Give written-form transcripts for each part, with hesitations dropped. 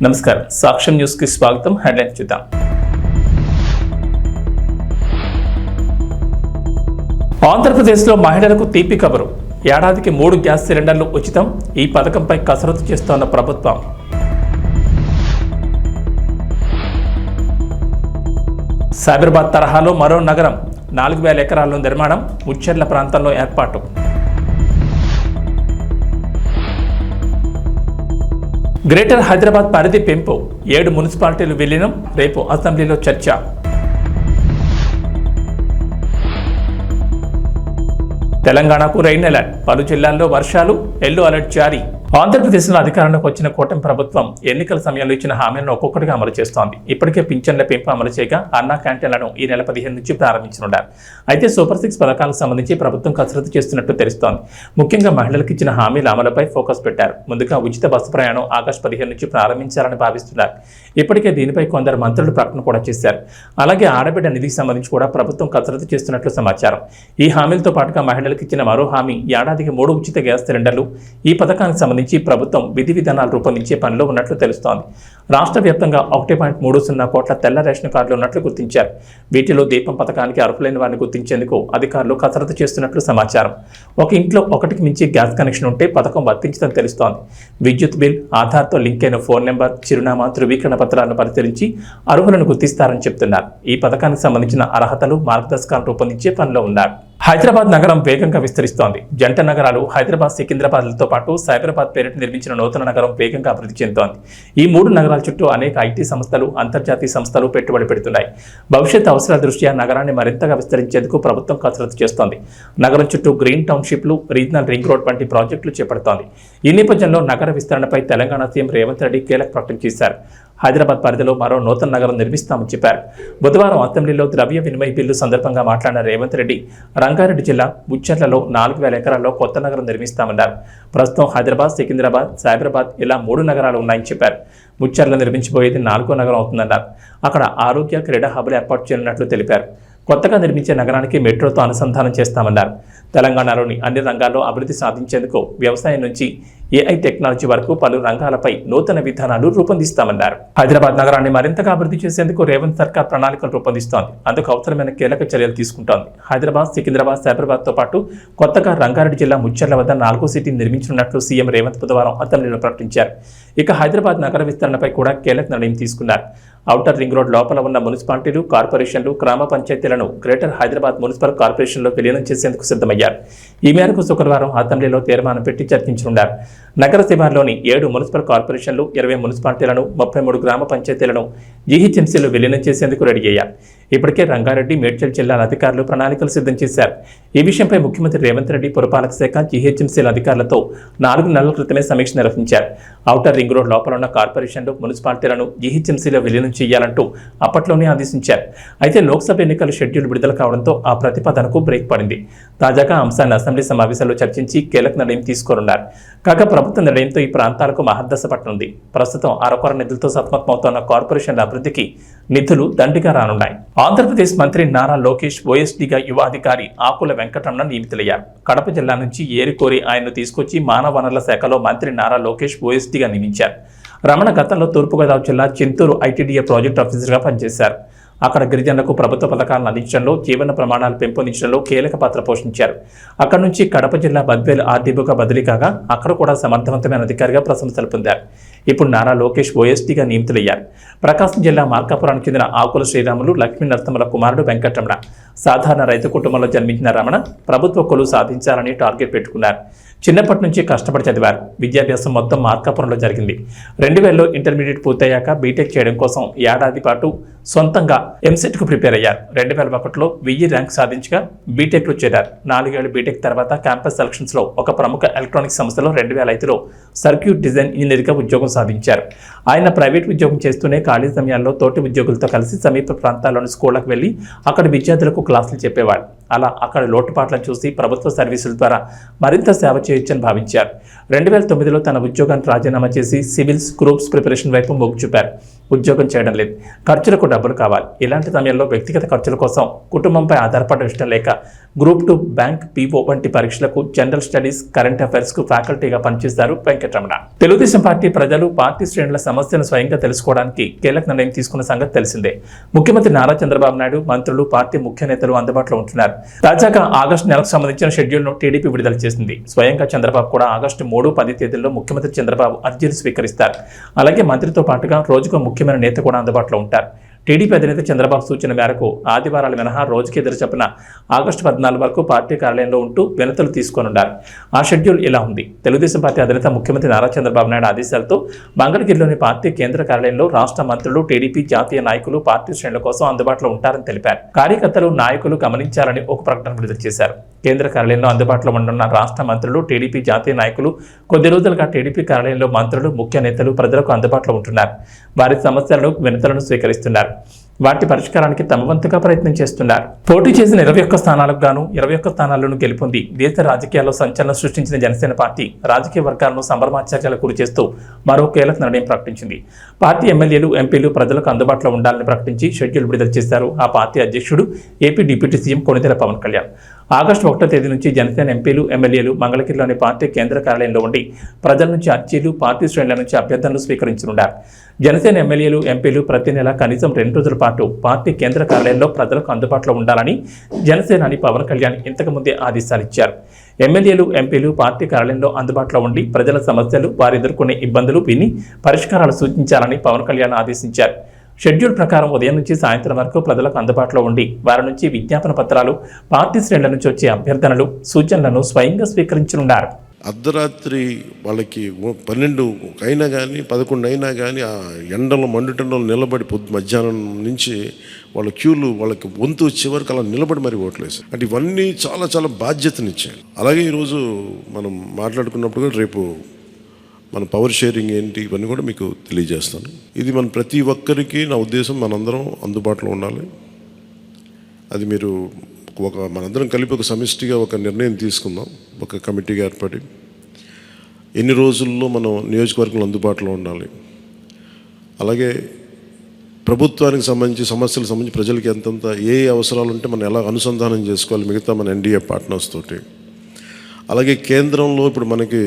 నమస్కారం సాక్ష్యం న్యూస్ కి స్వాగతం. హెడ్లైన్స్ చూద్దాం. ఆంధ్రప్రదేశ్లో మహిళలకు తీపి కబురు. ఏడాదికి 3 గ్యాస్ సిలిండర్లు ఉచితం. ఈ పథకంపై కసరత్తు చేస్తోన్న ప్రభుత్వం. సైబరాబాద్ తరహాలో మరో నగరం 4000 ఎకరాల్లో నిర్మాణం. ముచ్చెర్ల ప్రాంతంలో ఏర్పాటు. గ్రేటర్ హైదరాబాద్ పరిధి పెంపు. 7 మున్సిపాలిటీలు విలీనం. రేపు అసెంబ్లీలో చర్చ. తెలంగాణకు రెయిన్ అలర్ట్. పలు జిల్లాల్లో వర్షాలు. ఎల్లో అలర్ట్ జారీ. ఆంధ్రప్రదేశ్లో అధికారంలోకి వచ్చిన కూటమి ప్రభుత్వం ఎన్నికల సమయంలో ఇచ్చిన హామీలను ఒక్కొక్కటిగా అమలు చేస్తోంది. ఇప్పటికే పింఛన్ల పెంపు అమలు చేయగా అన్నా క్యాంటీన్లను ఈ నెల 15 నుంచి ప్రారంభించనున్నారు. అయితే సూపర్ 6 పథకాలకు సంబంధించి ప్రభుత్వం కసరత్తు చేస్తున్నట్టు తెలుస్తోంది. ముఖ్యంగా మహిళలకు ఇచ్చిన హామీల అమలుపై ఫోకస్ పెట్టారు. ముందుగా ఉచిత బస్సు ప్రయాణం ఆగస్టు 15 నుంచి ప్రారంభించాలని భావిస్తున్నారు. ఇప్పటికే దీనిపై కొందరు మంత్రులు ప్రకటన కూడా చేశారు. అలాగే ఆడబిడ్డ నిధికి సంబంధించి కూడా ప్రభుత్వం కసరత్తు చేస్తున్నట్లు సమాచారం. ఈ హామీలతో పాటుగా మహిళలకు ఇచ్చిన మరో హామీ ఏడాదికి 3 ఉచిత గ్యాస్ సిలిండర్లు. ఈ పథకానికి సంబంధించి ప్రభుత్వం విధి విధానాలు రూపొందించే పనిలో ఉన్నట్లు తెలుస్తోంది. రాష్ట్ర వ్యాప్తంగా 1.30 కోట్ల తెల్ల రేషన్ కార్డులు ఉన్నట్లు గుర్తించారు. వీటిలో దీపం పథకానికి అర్హులైన వారిని గుర్తించేందుకు అధికారులు కసరత్తు చేస్తున్నట్లు సమాచారం. ఒక ఇంట్లో ఒకటికి మించి గ్యాస్ కనెక్షన్ ఉంటే పథకం వర్తించదని తెలుస్తోంది. విద్యుత్ బిల్, ఆధార్తో లింక్ అయిన ఫోన్ నెంబర్, చిరునామా, ధృవీకరణ పత్రాలను పరిశీలించి అర్హులను గుర్తిస్తారని చెబుతున్నారు. ఈ పథకానికి సంబంధించిన అర్హతలు, మార్గదర్శకాలు రూపొందించే పనిలో ఉన్నారు. హైదరాబాద్ నగరం వేగంగా విస్తరిస్తోంది. జంట నగరాలు హైదరాబాద్, సికింద్రాబాద్లతో పాటు సైబరాబాద్ పేరిట నిర్మించిన నూతన నగరం వేగంగా అభివృద్ధి చెందుతోంది. ఈ 3 నగరాల చుట్టూ అనేక ఐటీ సంస్థలు, అంతర్జాతీయ సంస్థలు పెట్టుబడి పెడుతున్నాయి. భవిష్యత్ అవసరాల దృష్ట్యా నగరాన్ని మరింతగా విస్తరించేందుకు ప్రభుత్వం కసరత్తు చేస్తోంది. నగరం చుట్టూ గ్రీన్ టౌన్షిప్లు, రీజనల్ రింగ్ రోడ్ వంటి ప్రాజెక్టులు చేపడుతోంది. ఈ నేపథ్యంలో నగర విస్తరణపై తెలంగాణ సీఎం రేవంత్ రెడ్డి కీలక ప్రకటన చేశారు. హైదరాబాద్ పరిధిలో మరో నూతన నగరం నిర్మిస్తామని చెప్పారు. బుధవారం అసెంబ్లీలో ద్రవ్య వినిమయ బిల్లు సందర్భంగా మాట్లాడిన రేవంత్ రెడ్డి రంగారెడ్డి జిల్లా ముచ్చెర్లలో 4000 ఎకరాల్లో కొత్త నగరం నిర్మిస్తామన్నారు. ప్రస్తుతం హైదరాబాద్, సికింద్రాబాద్, సైబరాబాద్ ఇలా 3 నగరాలు ఉన్నాయని చెప్పారు. ముచ్చెర్ల నిర్మించబోయేది 4వ నగరం అవుతుందన్నారు. అక్కడ ఆరోగ్య, క్రీడా హబ్లు ఏర్పాటు చేయనున్నట్లు తెలిపారు. కొత్తగా నిర్మించే నగరానికి మెట్రోతో అనుసంధానం చేస్తామన్నారు. తెలంగాణలోని అన్ని రంగాల్లో అభివృద్ధి సాధించేందుకు వ్యవసాయం నుంచి ఏఐ టెక్నాలజీ వరకు పలు రంగాలపై నూతన విధానాలు రూపొందిస్తామన్నారు. హైదరాబాద్ నగరాన్ని మరింతగా అభివృద్ధి చేసేందుకు రేవంత్ సర్కార్ ప్రణాళికలు రూపొందిస్తోంది. అందుకు అవసరమైన కీలక చర్యలు తీసుకుంటోంది. హైదరాబాద్, సికింద్రాబాద్, సైబరాబాద్తో పాటు కొత్తగా రంగారెడ్డి జిల్లా ముచ్చెర్ల వద్ద 4వ సిటీని నిర్మించనున్నట్లు సీఎం రేవంత్ బుధవారం అసెంబ్లీలో ప్రకటించారు. ఇక హైదరాబాద్ నగర విస్తరణపై కూడా కీలక నిర్ణయం తీసుకున్నారు. ఔటర్ రింగ్ రోడ్ లోపల ఉన్న మున్సిపాలిటీలు, కార్పొరేషన్లు, గ్రామ పంచాయతీలను గ్రేటర్ హైదరాబాద్ మున్సిపల్ కార్పొరేషన్లో విలీనం చేసేందుకు సిద్ధమయ్యారు. ఈ మేరకు శుక్రవారం అసెంబ్లీలో తీర్మానం పెట్టి చర్చించనున్నారు. నగర శివార్లోని 7 మున్సిపల్ కార్పొరేషన్లు, 20 మున్సిపాలిటీలను, 33 గ్రామ పంచాయతీలను జీహెచ్ఎంసీలో విలీనం చేసేందుకు రెడీ అయ్యారు. ఇప్పటికే రంగారెడ్డి, మేడ్చల్ జిల్లాల అధికారులు ప్రణాళికలు సిద్ధం చేశారు. ఈ విషయంపై ముఖ్యమంత్రి రేవంత్ రెడ్డి పురపాలక శాఖ, జీహెచ్ఎంసీల అధికారులతో 4 నెలల క్రితమే సమీక్ష నిర్వహించారు. ఔటర్ రింగ్ రోడ్ లోపల ఉన్న కార్పొరేషన్లు, మున్సిపాలిటీలను జీహెచ్ఎంసీలో విలీనం చేయాలంటూ అప్పట్లోనే ఆదేశించారు. అయితే లోక్సభ ఎన్నికల షెడ్యూల్ విడుదల కావడంతో ఆ ప్రతిపాదనకు బ్రేక్ పడింది. తాజాగా అంశాన్ని అసెంబ్లీ సమావేశాల్లో చర్చించి కీలక నిర్ణయం తీసుకోనున్నారు. కాగా ప్రభుత్వ నిర్ణయంతో ఈ ప్రాంతాలకు మహర్దశ పట్టనుంది. ప్రస్తుతం అరకొర నిధులతో సతమతమవుతున్న కార్పొరేషన్ల అభివృద్ధికి నిధులు దండిగా రానున్నాయి. ఆంధ్రప్రదేశ్ మంత్రి నారా లోకేష్ ఓఎస్డీగా యువ అధికారి ఆకుల వెంకటరమణ నియమితులయ్యారు. కడప జిల్లా నుంచి ఏరికోరి ఆయన్ను తీసుకొచ్చి మానవ వనరుల శాఖలో మంత్రి నారా లోకేష్ ఓఎస్డీగా నియమించారు. రమణ గతంలో తూర్పుగోదావరి జిల్లా చింతూరు ఐటీడీఏ ప్రాజెక్టు ఆఫీసర్గా పనిచేశారు. అక్కడ గిరిజనులకు ప్రభుత్వ పథకాలను అందించడంలో, జీవన ప్రమాణాలు పెంపొందించడంలో కీలక పాత్ర పోషించారు. అక్కడి నుంచి కడప జిల్లా బద్వేలు ఆర్డీఓగా బదిలీ కాగా అక్కడ కూడా సమర్థవంతమైన అధికారిగా ప్రశంసలు పొందారు. ఇప్పుడు నారా లోకేష్ ఓఎస్డీగా నియమితులయ్యారు. ప్రకాశం జిల్లా మార్కాపురానికి చెందిన ఆకుల శ్రీరాములు, లక్ష్మీ నరసింహల కుమారుడు వెంకటరమణ. సాధారణ రైతు కుటుంబంలో జన్మించిన రమణ ప్రభుత్వ కొలువు సాధించాలని టార్గెట్ పెట్టుకున్నారు. చిన్నప్పటి నుంచి కష్టపడి చదివారు. విద్యాభ్యాసం మొత్తం మార్కాపురంలో జరిగింది. 2000లో ఇంటర్మీడియట్ పూర్తయ్యాక బీటెక్ చేయడం కోసం ఏడాది పాటు సొంతంగా ఎంసెట్కు ప్రిపేర్ అయ్యారు. 2001లో 1000 ర్యాంక్ సాధించగా బీటెక్లో చేరారు. 4 ఏళ్లు బీటెక్ తర్వాత క్యాంపస్ సెలక్షన్స్లో ఒక ప్రముఖ ఎలక్ట్రానిక్స్ సంస్థలో 2005లో సర్క్యూట్ డిజైన్ ఇంజనీర్గా ఉద్యోగం సాధించారు. ఆయన ప్రైవేట్ ఉద్యోగం చేస్తూనే ఖాళీ సమయాల్లో తోటి ఉద్యోగులతో కలిసి సమీప ప్రాంతాల్లోని స్కూళ్లకు వెళ్లి అక్కడి విద్యార్థులకు క్లాసులు చెప్పేవాడు. అలా అక్కడ లోటుపాట్లను చూసి ప్రభుత్వ సర్వీసుల ద్వారా మరింత సేవ చేయొచ్చని భావించారు. 2009లో తన ఉద్యోగాన్ని రాజీనామా చేసి సివిల్స్, గ్రూప్స్ ప్రిపరేషన్ వైపు మొగ్గు చూపారు. ఉద్యోగం చేయడం లేదు, ఖర్చులకు డబ్బులు కావాలి. ఇలాంటి సమయంలో వ్యక్తిగత ఖర్చుల కోసం కుటుంబంపై ఆధారపడడం ఇష్టం లేక గ్రూప్ 2, బ్యాంక్, పీఓ వంటి పరీక్షలకు జనరల్ స్టడీస్, కరెంట్ అఫైర్స్ కు ఫ్యాకల్టీగా పనిచేస్తారు వెంకటరమణ. తెలుగుదేశం పార్టీ ప్రజలు, పార్టీ శ్రేణుల సమస్యను స్వయంగా తెలుసుకోవడానికి కీలక నిర్ణయం తీసుకున్న సంగతి తెలిసిందే. ముఖ్యమంత్రి నారా చంద్రబాబు నాయుడు, మంత్రులు, పార్టీ ముఖ్య నేతలు అందుబాటులో ఉంటున్నారు. తాజాగా ఆగస్టు నెలకు సంబంధించిన షెడ్యూల్ను టీడీపీ విడుదల చేసింది. స్వయంగా చంద్రబాబు కూడా ఆగస్టు 3, 10 తేదీల్లో ముఖ్యమంత్రి చంద్రబాబు అర్జీలు స్వీకరిస్తారు. అలాగే మంత్రితో పాటుగా రోజుకు ముఖ్యమైన నేత కూడా అందుబాటులో ఉంటారు. టీడీపీ అధినేత చంద్రబాబు సూచన మేరకు ఆదివారాలు మినహా రోజుకి ఎదురు చొప్పున ఆగస్టు 14 వరకు పార్టీ కార్యాలయంలో ఉంటూ వినతులు తీసుకోనున్నారు. ఆ షెడ్యూల్ ఇలా ఉంది. తెలుగుదేశం పార్టీ అధినేత ముఖ్యమంత్రి నారా చంద్రబాబు నాయుడు ఆదేశాలతో మంగళగిరిలోని పార్టీ కేంద్ర కార్యాలయంలో రాష్ట్ర మంత్రులు, టీడీపీ జాతీయ నాయకులు పార్టీ శ్రేణుల కోసం అందుబాటులో ఉంటారని తెలిపారు. కార్యకర్తలు, నాయకులు గమనించాలని ఒక ప్రకటన విడుదల చేశారు. కేంద్ర కార్యాలయంలో అందుబాటులో ఉండనున్న రాష్ట్ర మంత్రులు, టీడీపీ జాతీయ నాయకులు కొద్ది రోజులుగా టీడీపీ కార్యాలయంలో మంత్రులు, ముఖ్య నేతలు ప్రజలకు అందుబాటులో ఉంటున్నారు. వారి సమస్యలను, వినతులను స్వీకరిస్తున్నారు. వాటి పరిష్కారానికి తమ వంతుగా ప్రయత్నం చేస్తున్నారు. పోటీ చేసిన 21 స్థానాలకు గాను 21 స్థానాలను గెలుపొంది దేశ రాజకీయాల్లో సంచలనం సృష్టించిన జనసేన పార్టీ రాజకీయ వర్గాలను సంబరమాచార్యాలకు గురి చేస్తూ మరో కీలక నిర్ణయం ప్రకటించింది. పార్టీ ఎమ్మెల్యేలు, ఎంపీలు ప్రజలకు అందుబాటులో ఉండాలని ప్రకటించి షెడ్యూల్ విడుదల చేశారు ఆ పార్టీ అధ్యక్షుడు, AP deputy CM Konidela Pawan Kalyan. August 1వ తేదీ నుంచి జనసేన ఎంపీలు, ఎమ్మెల్యేలు మంగళగిరిలోని పార్టీ కేంద్ర కార్యాలయంలో ఉండి ప్రజల నుంచి అర్జీలు, పార్టీ శ్రేణుల నుంచి అభ్యర్థనలు స్వీకరించనున్నారు. జనసేన ఎమ్మెల్యేలు, ఎంపీలు ప్రతి నెల కనీసం 2 రోజుల పాటు పార్టీ కేంద్ర కార్యాలయంలో ప్రజలకు అందుబాటులో ఉండాలని జనసేనాని పవన్ కళ్యాణ్ ఇంతకుముందే ఆదేశాలు ఇచ్చారు. ఎమ్మెల్యేలు, ఎంపీలు పార్టీ కార్యాలయంలో అందుబాటులో ఉండి ప్రజల సమస్యలు, వారు ఎదుర్కొనే ఇబ్బందులు విని పరిష్కారాలు సూచించాలని పవన్ కళ్యాణ్ ఆదేశించారు. షెడ్యూల్ ప్రకారం ఉదయం నుంచి సాయంత్రం వరకు ప్రజలకు అందుబాటులో ఉండి వారి నుంచి విజ్ఞాపన పత్రాలు, పార్టీ శ్రేణుల నుంచి వచ్చే అభ్యర్థనలు, సూచనలను స్వయంగా స్వీకరించనున్నారు. అర్ధరాత్రి వాళ్ళకి 12 అయినా కానీ 11 అయినా కానీ ఆ ఎండలో మండుటంలో నిలబడి మధ్యాహ్నం నుంచి వాళ్ళ క్యూలు వాళ్ళకి వంతు వచ్చే వరకు అలా నిలబడి మరి ఓట్లేసి అంటే ఇవన్నీ చాలా చాలా బాధ్యతనిచ్చాయి. అలాగే ఈరోజు మనం మాట్లాడుకున్నప్పుడు కూడా రేపు మన పవర్ షేరింగ్ ఏంటి ఇవన్నీ కూడా మీకు తెలియజేస్తాను. ఇది మన ప్రతి ఒక్కరికి నా ఉద్దేశం మనందరం అందుబాటులో ఉండాలి. అది మీరు మనందరం కలిపి ఒక సమిష్టిగా ఒక నిర్ణయం తీసుకుందాం. ఒక కమిటీగా ఏర్పడి ఎన్ని రోజుల్లో మనం నియోజకవర్గంలో అందుబాటులో ఉండాలి. అలాగే ప్రభుత్వానికి సంబంధించి సమస్యలకు సంబంధించి ప్రజలకి ఎంతంత ఏ అవసరాలు ఉంటే మనం ఎలా అనుసంధానం చేసుకోవాలి మిగతా మన ఎన్డీఏ పార్ట్నర్స్ తోటి. అలాగే కేంద్రంలో ఇప్పుడు మనకి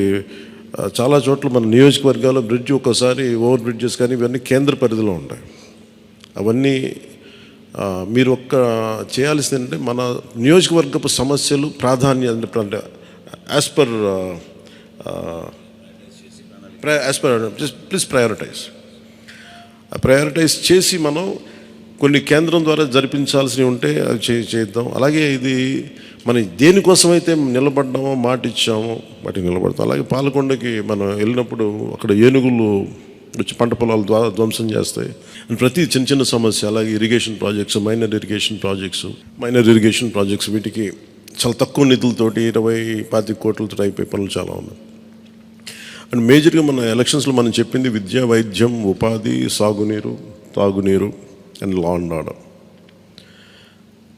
చాలా చోట్ల మన నియోజకవర్గాల్లో బ్రిడ్జ్ ఒక్కోసారి ఓవర్ బ్రిడ్జెస్ కానీ ఇవన్నీ కేంద్ర పరిధిలో ఉంటాయి. అవన్నీ మీరు చేయాల్సింది ఏంటంటే మన నియోజకవర్గపు సమస్యలు ప్రాధాన్యత అంటే యాజ్ పర్ ప్లీజ్ ప్రయారిటైజ్ చేసి మనం కొన్ని కేంద్రం ద్వారా జరిపించాల్సినవి ఉంటే అది చేద్దాం. అలాగే ఇది మనం దేనికోసమైతే నిలబడ్డామో మాట ఇచ్చామో వాటికి నిలబడతాం. అలాగే పాలకొండకి మనం వెళ్ళినప్పుడు అక్కడ ఏనుగులు వచ్చి పంట పొలాలు ధ్వంసం చేస్తాయి. ప్రతి చిన్న చిన్న సమస్య. అలాగే irrigation projects, minor irrigation projects వీటికి చాలా తక్కువ నిధులతోటి 20-25 కోట్లతో అయిపోయే పనులు చాలా ఉన్నాయి. అండ్ మేజర్గా మన ఎలక్షన్స్లో మనం చెప్పింది విద్య, వైద్యం, ఉపాధి, సాగునీరు, తాగునీరు అండ్ లా అండ్ ఆర్డర్.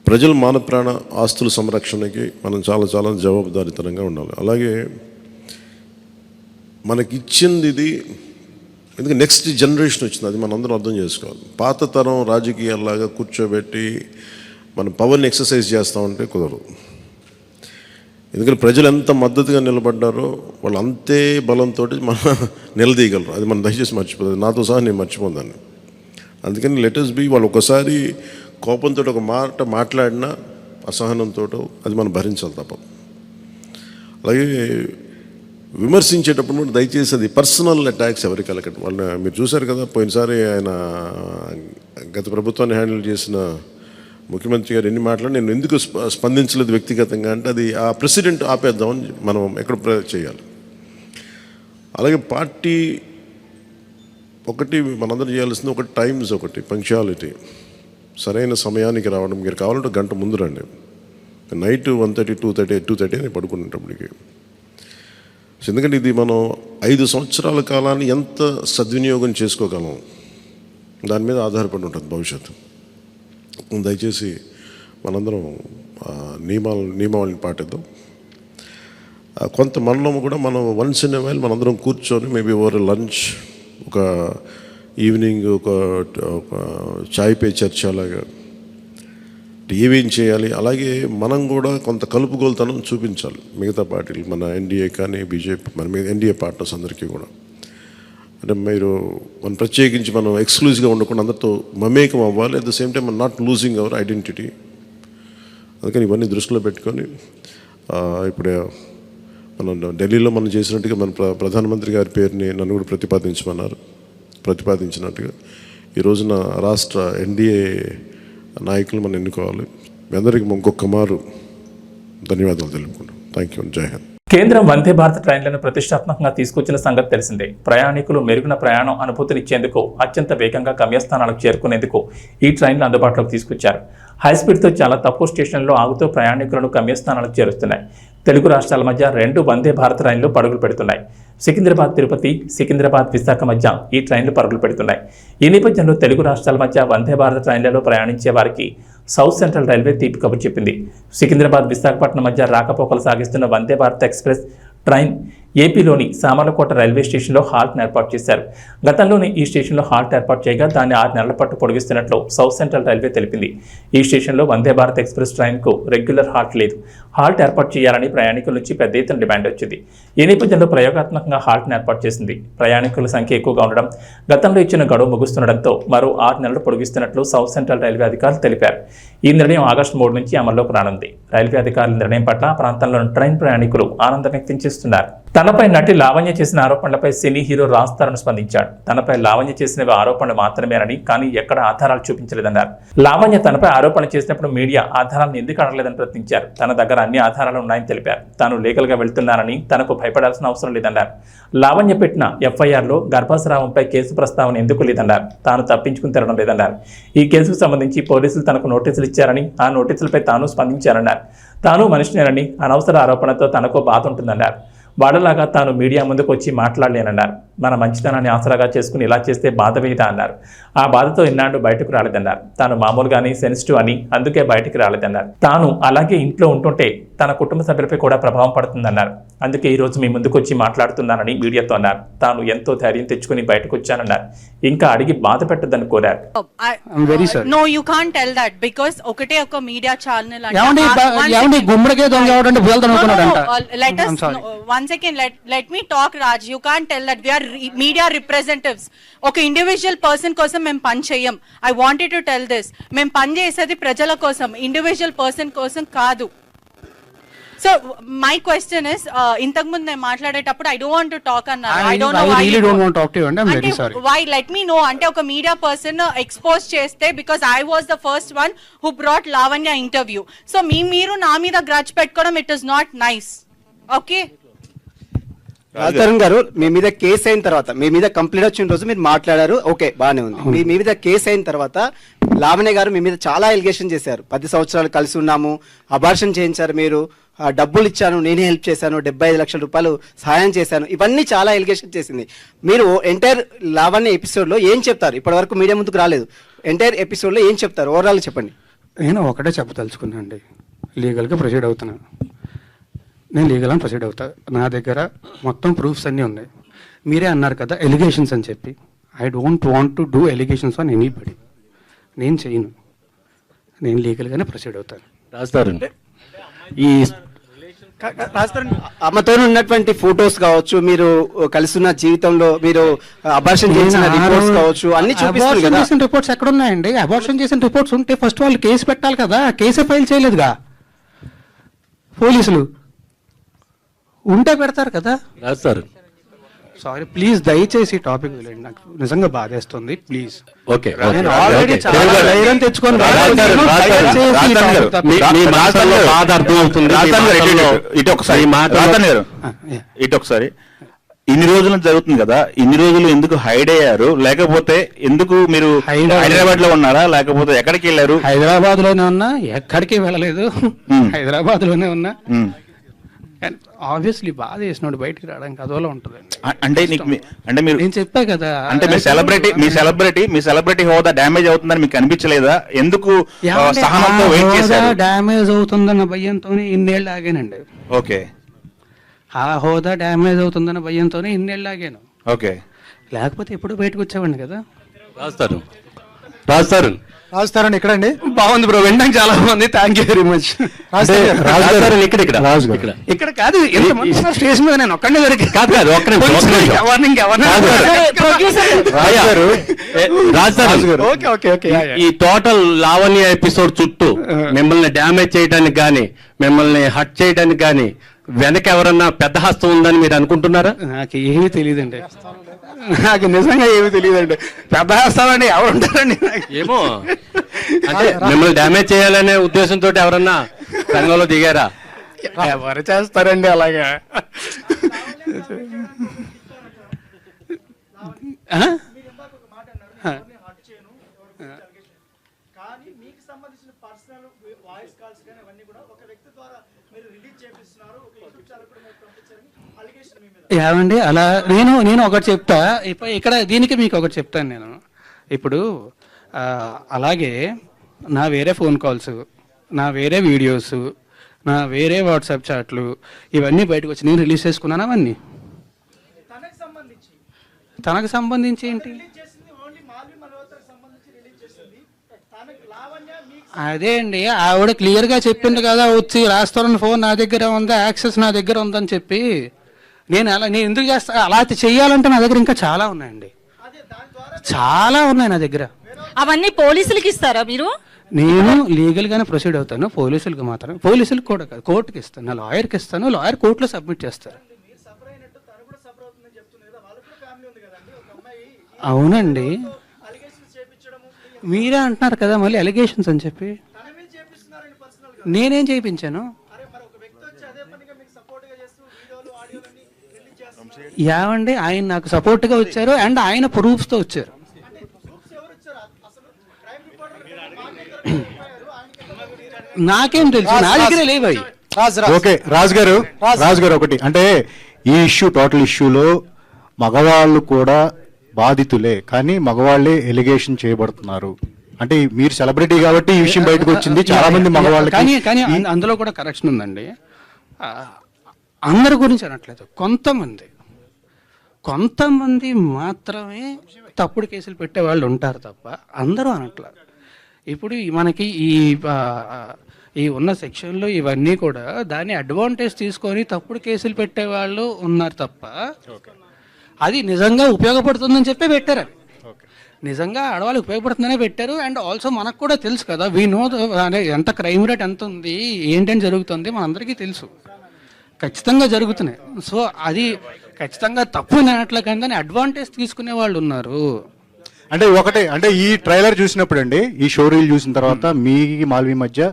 ప్రజల మాన ప్రాణ ఆస్తుల సంరక్షణకి మనం చాలా చాలా జవాబుదారీతనంగా ఉండాలి. అలాగే మనకిచ్చింది ఇది ఎందుకంటే నెక్స్ట్ జనరేషన్ వచ్చింది, అది మనందరం అర్థం చేసుకోవాలి. పాత తరం రాజకీయాల్లాగా కూర్చోబెట్టి మనం పవర్ని ఎక్సర్సైజ్ చేస్తామంటే కుదరదు. ఎందుకంటే ప్రజలు ఎంత మద్దతుగా నిలబడ్డారో వాళ్ళు అంతే బలంతో మనం నిలదీయగలరు. అది మనం దయచేసి మర్చిపోతుంది. నాతో సహా నేను మర్చిపోదాన్ని. అందుకని లెటర్స్ బి వాళ్ళు ఒకసారి కోపంతో ఒక మాట మాట్లాడినా అసహనంతో అది మనం భరించాలి తప్పదు. అలాగే విమర్శించేటప్పుడు కూడా దయచేసి అది పర్సనల్ అటాక్స్ ఎవరికి కలగండి. వాళ్ళని మీరు చూశారు కదా, పోయినసారి ఆయన గత ప్రభుత్వాన్ని హ్యాండిల్ చేసిన ముఖ్యమంత్రి గారు ఎన్ని మాట్లాడి నేను ఎందుకు స్పందించలేదు వ్యక్తిగతంగా అంటే అది ఆ ప్రెసిడెంట్ ఆపేద్దామని మనం ఎక్కడ చేయాలి. అలాగే పార్టీ ఒకటి మనందరూ చేయాల్సింది ఒకటి టైమ్స్, ఒకటి పంక్చువాలిటీ, సరైన సమయానికి రావడం. మీరు కావాలంటే గంట ముందు రండి. నైట్ 1:30, 2:30 అని పడుకునేటప్పటికి. ఎందుకంటే ఇది మనం 5 సంవత్సరాల కాలాన్ని ఎంత సద్వినియోగం చేసుకోగలం దాని మీద ఆధారపడి ఉంటుంది భవిష్యత్తు. దయచేసి మనందరం నియమావళిని పాటిద్దాం. కొంత మనలో కూడా మనం వన్స్ ఇన్ ఎ వైల్ మనందరం కూర్చొని మేబీ ఓవర్ లంచ్ ఒక ఈవినింగ్ ఒక చాయ్ పే చర్చ అలాగా ఏమేం చేయాలి. అలాగే మనం కూడా కొంత కలుపుగోలుతనం చూపించాలి మిగతా పార్టీలు, మన ఎన్డీఏ కానీ బీజేపీ, మన ఎన్డీఏ పార్ట్నర్స్ అందరికీ కూడా. అంటే మనం ప్రత్యేకించి మనం ఎక్స్క్లూజివ్గా ఉండకుండా అందరితో మమేకం అవ్వాలి. At the same time not losing our identity. అందుకని ఇవన్నీ దృష్టిలో పెట్టుకొని ఇప్పుడు మనం ఢిల్లీలో మనం చేసినట్టుగా మన ప్రధానమంత్రి గారి పేరుని నన్ను కూడా ప్రతిపాదించినట్టుగా ఈ రోజున రాష్ట్ర ఎన్డీఏ నాయకులు మనం ఎన్నుకోవాలి. మీ అందరికీ ఇంకొక మారు ధన్యవాదాలు తెలుపుకుంటాం. Thank you. జై హింద్. కేంద్రం వందే భారత్ ట్రైన్లను ప్రతిష్టాత్మకంగా తీసుకొచ్చిన సంగతి తెలిసిందే. ప్రయాణికులు మెరుగైన ప్రయాణం అనుభూతినిచ్చేందుకు అత్యంత వేగంగా గమ్యస్థానాలకు చేరుకునేందుకు ఈ ట్రైన్లు అందుబాటులోకి తీసుకొచ్చారు. హైస్పీడ్తో చాలా తక్కువ స్టేషన్లలో ఆగుతూ ప్రయాణికులను గమ్యస్థానాలకు చేరుస్తున్నాయి. తెలుగు రాష్ట్రాల మధ్య 2 వందే భారత్ ట్రైన్లు పరుగులు పెడుతున్నాయి. సికింద్రాబాద్ తిరుపతి, సికింద్రాబాద్ విశాఖ మధ్య ఈ ట్రైన్లు పరుగులు పెడుతున్నాయి. ఈ నేపథ్యంలో తెలుగు రాష్ట్రాల మధ్య వందే భారత్ ట్రైన్లలో ప్రయాణించే వారికి సౌత్ సెంట్రల్ రైల్వే తీపి కబురు చెప్పింది. సికింద్రాబాద్ విశాఖపట్నం మధ్య రాకపోకలు సాగిస్తున్న వందే భారత్ ఎక్స్ప్రెస్ ట్రైన్ ఏపీలోని సామర్లకోట రైల్వే స్టేషన్లో హాల్ట్ను ఏర్పాటు చేశారు. గతంలోనే ఈ స్టేషన్లో హాల్ట్ ఏర్పాటు చేయగా దాన్ని 6 నెలల పాటు పొడిగిస్తున్నట్లు సౌత్ సెంట్రల్ రైల్వే తెలిపింది. ఈ స్టేషన్లో Vande Bharat express ట్రైన్కు regular halt లేదు. హాల్ట్ ఏర్పాటు చేయాలని ప్రయాణికుల నుంచి పెద్ద ఎత్తున డిమాండ్ వచ్చింది. ఈ నేపథ్యంలో ప్రయోగాత్మకంగా హాల్ట్ను ఏర్పాటు చేసింది. ప్రయాణికుల సంఖ్య ఎక్కువగా ఉండడం, గతంలో ఇచ్చిన గడువు ముగుస్తుండటంతో మరో 6 నెలలు పొడిగిస్తున్నట్లు సౌత్ సెంట్రల్ రైల్వే అధికారులు తెలిపారు. ఈ నిర్ణయం ఆగస్టు 3 నుంచి అమల్లోకి రానుంది. రైల్వే అధికారుల నిర్ణయం పట్ల ఆ ప్రాంతంలోని ట్రైన్ ప్రయాణికులు ఆనందం వ్యక్తం చేస్తున్నారు. తనపై నటి లావణ్య చేసిన ఆరోపణలపై సినీ హీరో రాజ్ తరుణ్ స్పందించాడు. తనపై లావణ్య చేసినవి ఆరోపణలు మాత్రమేనని, కానీ ఎక్కడ ఆధారాలు చూపించలేదన్నారు. లావణ్య తనపై ఆరోపణలు చేసినప్పుడు మీడియా ఆధారాలను ఎందుకు అడగలేదని ప్రశ్నించారు. తన దగ్గర అన్ని ఆధారాలు ఉన్నాయని తెలిపారు. తాను లీగల్గా వెళ్తున్నానని, తనకు భయపడాల్సిన అవసరం లేదన్నారు. లావణ్య పెట్టిన ఎఫ్ఐఆర్లో గర్భస్రావంపై కేసు ప్రస్తావన ఎందుకు లేదన్నారు. తాను తప్పించుకుని తిరగడం లేదన్నారు. ఈ కేసుకు సంబంధించి పోలీసులు తనకు నోటీసులు ఇచ్చారని, ఆ నోటీసులపై తాను స్పందించారన్నారు. తాను మనిషినేనని, అనవసర ఆరోపణతో తనకు బాధ ఉంటుందన్నారు. వాళ్ళలాగా తాను మీడియా ముందుకు వచ్చి మాట్లాడలేనన్నారు. మన మంచితనాన్ని ఆసరాగా చేసుకుని ఇలా చేస్తే బాధ వేయదా అన్నారు. ఆ బాధతో ఇన్నాళ్ళు బయటకు రాలేదన్నారు. తాను మామూలుగానే సెన్సిటివ్ అని, అందుకే బయటికి రాలేదన్నారు. తాను అలాగే ఇంట్లో ఉంటుంటే తన కుటుంబ సభ్యులపై కూడా ప్రభావం పడుతుందన్నారు. అందుకే ఈ రోజు మీ ముందుకు వచ్చి మాట్లాడుతున్నానని మీడియాతో అన్నారు. తాను ఎంతో ధైర్యం తెచ్చుకుని బయటకు వచ్చానన్నారు. ఇంకా అడిగి బాధ పెట్టదని కోరారు. No, you can't tell that because ఒకటే ఒక media channel let us one second, let me talk, Raj. You can't tell that we are media representatives. ఒక ఇండివిజువల్ పర్సన్ కోసం మేము పని చేయం. I wanted to tell this. మేము పని చేసేది ప్రజల కోసం, ఇండివిజువల్ పర్సన్ కోసం కాదు. So my question is, ఇంతకు ముందు నేను మాట్లాడేటప్పుడు I don't want to talk అన్నారు. I don't know why. I really don't want to talk to you and I'm very sorry. Why? Let me know. అంటే ఒక media person expose చేస్తే, because I was the first one who brought Lavanya interview. So మీరు నా మీద grudge పెట్టుకోవడం, it is not nice. Okay? Raj Tarun గారు, మీ మీద case అయిన తర్వాత, మీ మీద కంప్లైంట్ వచ్చిన రోజు మీరు మాట్లాడారు, ఓకే బానే ఉంది. మీ మీద కేసు అయిన తర్వాత లావణ్య గారు మీ మీద చాలా ఎలిగేషన్ చేశారు. 10 సంవత్సరాలు కలిసి ఉన్నాము, అబార్షన్ చేయించారు, మీరు డబ్బులు ఇచ్చాను, నేనే హెల్ప్ చేశాను, 75 లక్షల రూపాయలు సహాయం చేశాను, ఇవన్నీ చాలా ఎలిగేషన్ చేసింది. మీరు ఎంటైర్ లావణ్య ఎపిసోడ్లో ఏం చెప్తారు? ఇప్పటి వరకు మీడియా ముందుకు రాలేదు. ఎంటైర్ ఎపిసోడ్లో ఏం చెప్తారు? ఓవరాల్ చెప్పండి. నేను ఒకటే చెప్పదలుచుకున్నా అండి, లీగల్గా ప్రొసీడ్ అవుతున్నాను. నేను లీగల్గా ప్రొసీడ్ అవుతా. నా దగ్గర మొత్తం ప్రూఫ్స్ అన్నీ ఉన్నాయి. మీరే అన్నారు కదా ఎలిగేషన్స్ అని చెప్పి. I don't want to do allegations on anybody. నేను చేయను. నేను లీగల్గానే ప్రొసీడ్ అవుతాను. రాస్తారు ఈ అమ్మతో ఉన్నటువంటి ఫొటోస్ కావచ్చు, మీరు కలిసిన జీవితంలో మీరు అబార్షన్ చేసిన రిపోర్ట్స్ కావచ్చు, అన్ని చూపిస్తారు కదా. రిపోర్ట్స్ ఎక్కడ ఉన్నాయండి? అబార్షన్ చేసిన రిపోర్ట్స్ ఉంటే ఫస్ట్ వాళ్ళు కేసు పెట్టాలి కదా. కేసే ఫైల్ చేయలేదుగా పోలీసులు. ఉంటే పెడతారు కదా. రాస్తారు. సారీ, ప్లీజ్ దయచేసి టాపిక్ వెళ్ళండి. నాకు నిజంగా బాధేస్తుంది. ప్లీజ్. ఓకే, నేను ఆల్రెడీ చాలా ధైర్యం తెచ్చుకొని ఇటు ఒకసారి ఇన్ని రోజులు జరుగుతుంది కదా, ఇన్ని రోజులు ఎందుకు హైడ్ అయ్యారు? లేకపోతే ఎందుకు మీరు హైదరాబాద్ లో ఉన్నారా, లేకపోతే ఎక్కడికి వెళ్ళారు? హైదరాబాద్ లోనే ఉన్నా, ఎక్కడికి వెళ్ళలేదు. హైదరాబాద్ లోనే ఉన్నా. ఆబ్వియస్లీ బాధ చేసినోడు బయటికి రావడానికి అదోలా ఉంటుంది. అంటే మీరు నేను చెప్పా కదా, అంటే మీ సెలబ్రిటీ హోదా డ్యామేజ్ అవుతుందని మీకు అనిపించలేదా? ఎందుకు సహనంతో వెయిట్ చేశారు? డ్యామేజ్ అవుతుందన్న భయంతోనే ఇన్నేళ్ళు ఆగానండి. ఓకే, ఆ హోదా డ్యామేజ్ అవుతుందన్న భయంతోనే ఇన్నేళ్ళు ఆగాను. ఓకే, లేకపోతే ఎప్పుడు బయటకు వచ్చేవాడిని కదా. రాజుతారని ఎక్కడండి? బాగుంది బ్రో, వినడానికి చాలా బాగుంది. Thank you very much. ఇక్కడ కాదు, స్టేషన్ మీద నేను ఒక్కడే దొరికి ఈ టోటల్ లావణ్య ఎపిసోడ్ చుట్టూ మిమ్మల్ని డ్యామేజ్ చేయడానికి కానీ మిమ్మల్ని హట్ చేయడానికి కానీ వెనక ఎవరన్నా పెద్ద హస్తం ఉందని మీరు అనుకుంటున్నారా? నాకు ఏమీ తెలియదండి, నాకు నిజంగా ఏమీ తెలియదండి. పెద్ద హస్తాలండి ఎవరు ఉంటారండి? ఏమో, అంటే మిమ్మల్ని డ్యామేజ్ చేయాలనే ఉద్దేశంతో ఎవరన్నా రంగంలో దిగారా? ఎవరు చేస్తారండి అలాగా? ఏమండి అలా నేను ఒకటి చెప్తా. ఇక్కడ దీనికి మీకు ఒకటి చెప్తాను నేను. ఇప్పుడు అలాగే నా వేరే ఫోన్ కాల్స్, నా వేరే వీడియోస్, నా వేరే వాట్సాప్ చాట్లు ఇవన్నీ బయటకు వచ్చి నేను రిలీజ్ చేసుకున్నాను. అవన్నీ తనకు సంబంధించి ఏంటి? అదే అండి, ఆవిడ క్లియర్గా చెప్పింది కదా, వచ్చి రాస్తారని ఫోన్ నా దగ్గర ఉంది, యాక్సెస్ నా దగ్గర ఉందని చెప్పి. నేను ఎందుకు చేస్తా? అలా చెయ్యాలంటే నా దగ్గర ఇంకా చాలా ఉన్నాయండి, చాలా ఉన్నాయి నా దగ్గర. అవన్నీ పోలీసులకి ఇస్తారా మీరు? నేను లీగల్ గానే ప్రొసీడ్ అవుతాను. పోలీసులకు మాత్రం, పోలీసులకు కూడా కాదు, కోర్టుకి ఇస్తాను, నా లాయర్కి ఇస్తాను, లాయర్ కోర్టులో సబ్మిట్ చేస్తారు. అవునండి, మీరే అంటున్నారు కదా మళ్ళీ అలిగేషన్స్ అని చెప్పి. నేనేం చేయించాను? ఏమండి, ఆయన నాకు సపోర్ట్గా వచ్చారు అండ్ ఆయన ప్రూఫ్స్తో వచ్చారు. నాకేం తెలుసు, నా దగ్గర లేవు. ఓకే రాజు గారు ఒకటి అంటే ఈ ఇష్యూ, టోటల్ ఇష్యూలో మగవాళ్ళు కూడా బాధితులే, కానీ మగవాళ్లే ఎలిగేషన్ చేయబడుతున్నారు. అంటే మీరు సెలబ్రిటీ కాబట్టి ఈ విషయం బయటకు వచ్చింది. చాలా మంది మగవాళ్ళకి కానీ అందులో కూడా కరెక్షన్ ఉందండి. అందరి గురించి అనట్లేదు, కొంతమంది మాత్రమే తప్పుడు కేసులు పెట్టే వాళ్ళు ఉంటారు తప్ప అందరూ అనట్లేదు. ఇప్పుడు మనకి ఈ ఉన్న సెక్షన్లో ఇవన్నీ కూడా దాన్ని అడ్వాంటేజ్ తీసుకొని తప్పుడు కేసులు పెట్టే వాళ్ళు ఉన్నారు తప్ప అది నిజంగా ఉపయోగపడుతుందని చెప్పి పెట్టారు. నిజంగా ఆడవాళ్ళకి ఉపయోగపడుతుందనే పెట్టారు. అండ్ ఆల్సో మనకు కూడా తెలుసు కదా, వీ నో ఎంత క్రైమ్ రేట్ ఎంత ఉంది, ఏంటని జరుగుతుంది మనందరికీ తెలుసు, ఖచ్చితంగా జరుగుతున్నాయి. సో అది ఖచ్చితంగా తప్పు అనట్లే, కానీ దాన్ని అడ్వాంటేజ్ తీసుకునే వాళ్ళు ఉన్నారు. అంటే ఒకటే, అంటే ఈ ట్రైలర్ చూసినప్పుడు అండి, ఈ షో రీల్ చూసిన తర్వాత మీ మాల్వి మధ్య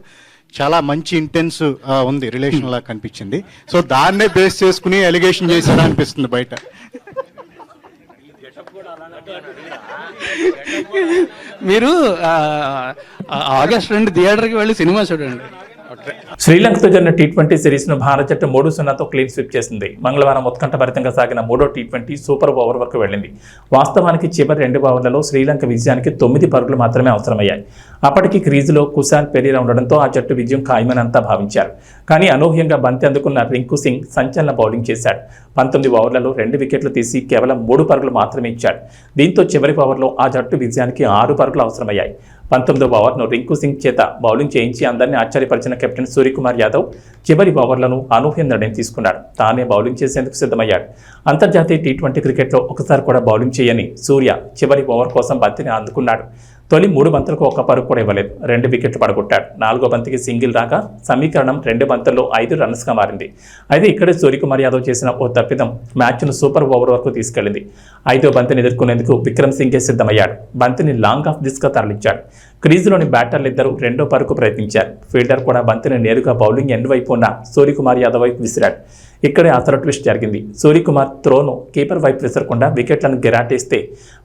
చాలా మంచి ఇంటెన్స్ ఉంది, రిలేషన్ లాగా కనిపించింది. సో దాన్నే బేస్ చేసుకుని ఎలిగేషన్ చేశారా అనిపిస్తుంది బయట. మీరు ఆగస్ట్ 2 థియేటర్కి వెళ్ళి సినిమా చూడండి. శ్రీలంకతో జరిగిన T20 సిరీస్ను భారత జట్టు 3-0తో క్లీన్ స్వీప్ చేసింది. మంగళవారం ఉత్కంఠభరితంగా సాగిన మూడో T20 సూపర్ ఓవర్ వరకు వెళ్ళింది. వాస్తవానికి చివరి 2 ఓవర్లలో శ్రీలంక విజయానికి 9 పరుగులు మాత్రమే అవసరమయ్యాయి. అప్పటికి క్రీజులో కుశాల్ పెరీరా ఉండడంతో ఆ జట్టు విజయం ఖాయమని అంతా భావించారు. కానీ అనూహ్యంగా బంతి అందుకున్న రింకు సింగ్ సంచలన బౌలింగ్ చేశాడు. 19 ఓవర్లలో 2 వికెట్లు తీసి కేవలం 3 పరుగులు మాత్రమే ఇచ్చాడు. దీంతో చివరి ఓవర్లో ఆ జట్టు విజయానికి 6 పరుగులు అవసరమయ్యాయి. 19వ ఓవర్ను రింకు సింగ్ చేత బౌలింగ్ చేయించి అందరినీ ఆశ్చర్యపరిచిన కెప్టెన్ సూర్యకుమార్ యాదవ్ చివరి ఓవర్లను అనూహ్య నిర్ణయం తీసుకున్నాడు. తానే బౌలింగ్ చేసేందుకు సిద్ధమయ్యాడు. అంతర్జాతీయ T20 క్రికెట్లో ఒకసారి కూడా బౌలింగ్ చేయని సూర్య చివరి ఓవర్ కోసం బంతిని అందుకున్నాడు. తొలి 3 బంతులకు 1 పరుగు కూడా ఇవ్వలేదు, 2 వికెట్లు పడగొట్టాడు. 4వ బంతికి సింగిల్ రాగా సమీకరణం 2 బంతుల్లో 5 రన్స్గా మారింది. అయితే ఇక్కడే సూర్యకుమార్ యాదవ్ చేసిన ఓ తప్పిదం మ్యాచ్ను సూపర్ ఓవర్ వరకు తీసుకెళ్లింది. 5వ బంతిని ఎదుర్కొనేందుకు విక్రమ్ సింగే సిద్ధమయ్యాడు. బంతిని లాంగ్ ఆఫ్ దిశగా తరలించాడు. క్రీజులోని బ్యాటర్లు ఇద్దరు 2వ పరుగు ప్రయత్నించారు. ఫీల్డర్ కూడా బంతిని నేరుగా బౌలింగ్ ఎండ్ వైపు ఉన్న సూర్యకుమార్ యాదవ్ వైపు విసిరాడు. ఇక్కడే అసలు ట్విస్ట్ జరిగింది. సూర్యకుమార్ త్రోను కీపర్ వైపు విసరకుండా వికెట్లను గిరాటేస్తే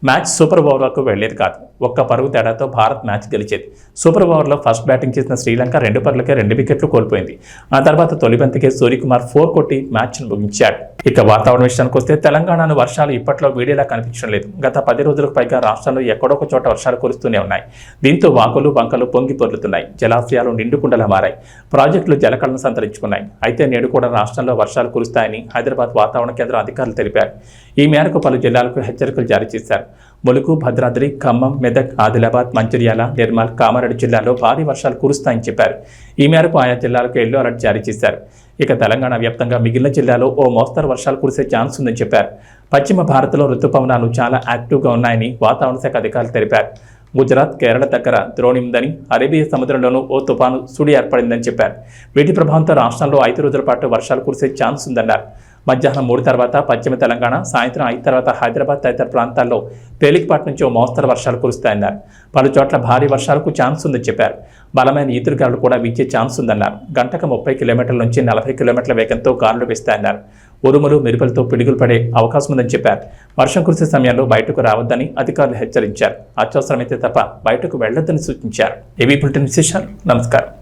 మ్యాచ్ సూపర్ ఓవర్ వరకు వెళ్లేది కాదు. 1 పరుగు తేడాతో భారత్ మ్యాచ్ గెలిచేది. సూపర్ ఓవర్లో ఫస్ట్ బ్యాటింగ్ చేసిన శ్రీలంక 2 పరుగులకే 2 వికెట్లు కోల్పోయింది. ఆ తర్వాత తొలి బంతికే సూర్యకుమార్ 4 కొట్టి మ్యాచ్ను ముగించాడు. ఇక వాతావరణ విషయానికి వస్తే తెలంగాణలో వర్షాలు ఇప్పట్లో వీడేలా కనిపించడం లేదు. గత 10 రోజులకు పైగా రాష్ట్రంలో ఎక్కడొక చోట వర్షాలు కురుస్తూనే ఉన్నాయి. దీంతో వాగులు వంకలు పొంగి పొర్లుతున్నాయి. జలాశయాలు నిండుకుండలా మారాయి. ప్రాజెక్టులు జలకళను సంతరించుకున్నాయి. అయితే నేడు కూడా రాష్ట్రంలో వర్షాలు కురుస్తాయని హైదరాబాద్ వాతావరణ కేంద్రం అధికారులు తెలిపారు. ఈ మేరకు పలు జిల్లాలకు హెచ్చరికలు జారీ చేశారు. ములుగు, భద్రాద్రి, ఖమ్మం, మెదక్, ఆదిలాబాద్, మంచిర్యాల, నిర్మల్, కామారెడ్డి జిల్లాల్లో భారీ వర్షాలు కురుస్తాయని చెప్పారు. ఈ మేరకు ఆయా జిల్లాలకు ఎల్లో అలర్ట్ జారీ చేశారు. ఇక తెలంగాణ వ్యాప్తంగా మిగిలిన జిల్లాలో ఓ మోస్తరు వర్షాలు కురిసే ఛాన్స్ ఉందని చెప్పారు. పశ్చిమ భారత్లో రుతుపవనాలు చాలా యాక్టివ్గా ఉన్నాయని వాతావరణ శాఖ అధికారులు తెలిపారు. గుజరాత్, కేరళ దగ్గర ద్రోణి ఉందని, అరేబియా సముద్రంలోనూ ఓ తుపాను సుడి ఏర్పడిందని చెప్పారు. వీటి ప్రభావంతో రాష్ట్రంలో 5 రోజుల పాటు వర్షాలు కురిసే ఛాన్స్ ఉందన్నారు. మధ్యాహ్నం 3 తర్వాత పశ్చిమ తెలంగాణ, సాయంత్రం 5 తర్వాత హైదరాబాద్ తదితర ప్రాంతాల్లో తేలికపాటి నుంచి ఓ మోస్తరు వర్షాలు కురుస్తాయన్నారు. పలు చోట్ల భారీ వర్షాలకు ఛాన్స్ ఉందని చెప్పారు. బలమైన ఈదురుగాలులు కూడా వీచే ఛాన్స్ ఉందన్నారు. గంటకు 30 కిలోమీటర్ల నుంచి 40 కిలోమీటర్ల వేగంతో గాలులు వేస్తాయన్నారు. ఉరుములు, మెరుపులతో పిడుగులు పడే అవకాశం ఉందని చెప్పారు. వర్షం కురిసే సమయంలో బయటకు రావద్దని అధికారులు హెచ్చరించారు. అత్యవసరమైతే తప్ప బయటకు వెళ్లొద్దని సూచించారు. ఏవీ బులెటిన్ విశేషాలు. నమస్కారం.